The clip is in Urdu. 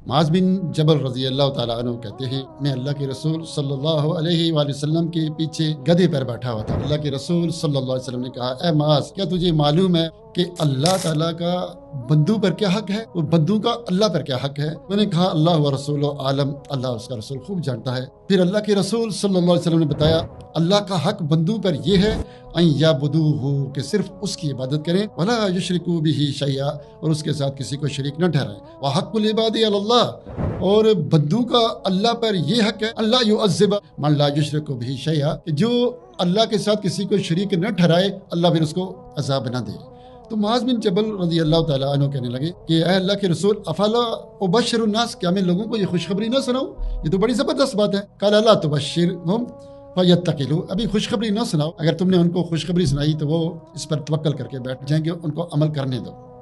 معاذ بن جبل رضی اللہ تعالیٰ عنہ کہتے ہیں میں اللہ کے رسول صلی اللہ علیہ وآلہ وسلم کے پیچھے گدھے پر بیٹھا ہوا تھا۔ اللہ کے رسول صلی اللہ علیہ وسلم نے کہا اے معاذ کیا تجھے معلوم ہے کہ اللہ تعالیٰ کا بندوں پر کیا حق ہے اور بندوں کا اللہ پر کیا حق ہے؟ میں نے کہا اللہ و رسول عالم، اللہ اس کا رسول خوب جانتا ہے۔ پھر اللہ کے رسول صلی اللہ علیہ وسلم نے بتایا اللہ کا حق بندوں پر یہ ہے ان یعبدوہ کہ صرف اس کی عبادت کریں، ولا یشرکوا بہ شیئا اور اس کے ساتھ کسی کو شریک نہ ٹھہرائیں، وحق العباد علی اللہ اور بندوں کا اللہ پر یہ حق ہے اللہ یعذب من لا یشرک بہ شیئا کہ جو اللہ کے ساتھ کسی کو شریک نہ ٹھہرائے اللہ پھر اس کو عذاب نہ دے۔ تو معاذ بن جبل رضی اللہ تعالیٰ عنہ کہنے لگے کہ اے اللہ کے رسول افلا ابشر الناس، کیا میں لوگوں کو یہ خوشخبری نہ سناؤں؟ یہ تو بڑی زبردست بات ہے۔ قال لا تبشرهم فیتقلوا، ابھی خوشخبری نہ سناؤ، اگر تم نے ان کو خوشخبری سنائی تو وہ اس پر توکل کر کے بیٹھ جائیں گے، ان کو عمل کرنے دو۔